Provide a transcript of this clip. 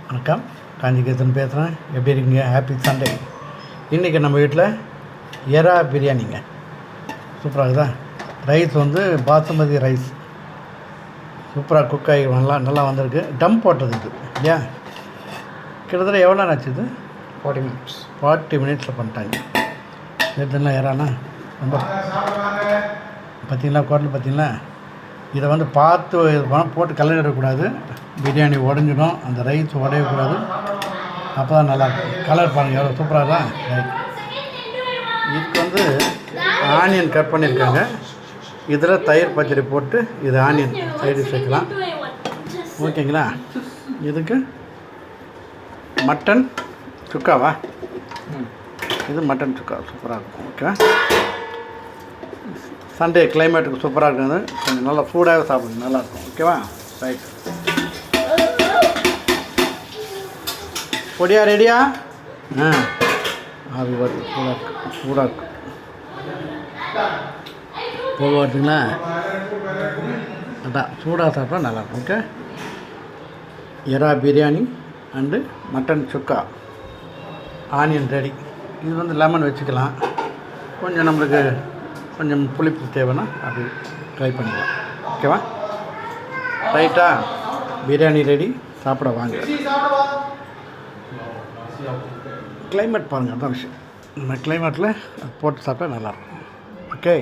வணக்கம், காஞ்சிகேசன் பேசுகிறேன். எப்படி இருக்கீங்க? Happy Sunday. இன்றைக்கி நம்ம வீட்டில் எறா பிரியாணிங்க. சூப்பராக இருக்குதா? ரைஸ் வந்து பாசுமதி ரைஸ் சூப்பராக குக் ஆகி நல்லா வந்திருக்கு. டம் போட்டது இது இல்லையா? கிட்டத்தட்ட எவ்வளோ ஆச்சுது? 40 மினிட்ஸில் பண்ணிட்டாங்க. நேற்றுலாம் எறானா ரொம்ப பார்த்திங்களா, குவாட்டில் பார்த்திங்களா. இதை வந்து பார்த்து போட்டு கலரிடக்கூடாது. பிரியாணி உடஞ்சிடும், அந்த ரைஸ் உடையக்கூடாது. அப்போ தான் நல்லாயிருக்கும். கலர் பாருங்கள் எவ்வளோ சூப்பராக தான். ரைட், இதுக்கு வந்து ஆனியன் கட் பண்ணியிருக்காங்க. இதில் தயிர் பச்சடி போட்டு இது ஆனியன் சைடு சேர்க்கலாம். ஓகேங்களா? இதுக்கு மட்டன் சுக்காவா? இது மட்டன் சுக்கா சூப்பராக இருக்கும். ஓகே, சண்டே கிளைமேட்டுக்கு சூப்பராக இருக்குது. கொஞ்சம் நல்லா ஃபுட்டாக சாப்பிடுங்க, நல்லாயிருக்கும். ஓகேவா? ரைட், பொடியா ரெடியா? ஆவி வருது, சூடாக இருக்கு. போக வருதுங்களா? அதான் சூடாக சாப்பிட்டா நல்லாயிருக்கும். ஓகே, எறா biryani and mutton chukka onion ready. இது வந்து லெமன் வச்சுக்கலாம். கொஞ்சம் நம்மளுக்கு கொஞ்சம் புளிப்பு தேவைன்னா அப்படி ட்ரை பண்ணிக்கலாம். ஓகேவா? ரைட்டா, பிரியாணி ரெடி, சாப்பிட வாங்க. கிளைமேட் பாருங்கள், அதான் விஷயம். நம்ம கிளைமேட்டில் போட்டு சாப்பிட்டா நல்லாயிருக்கும். ஓகே.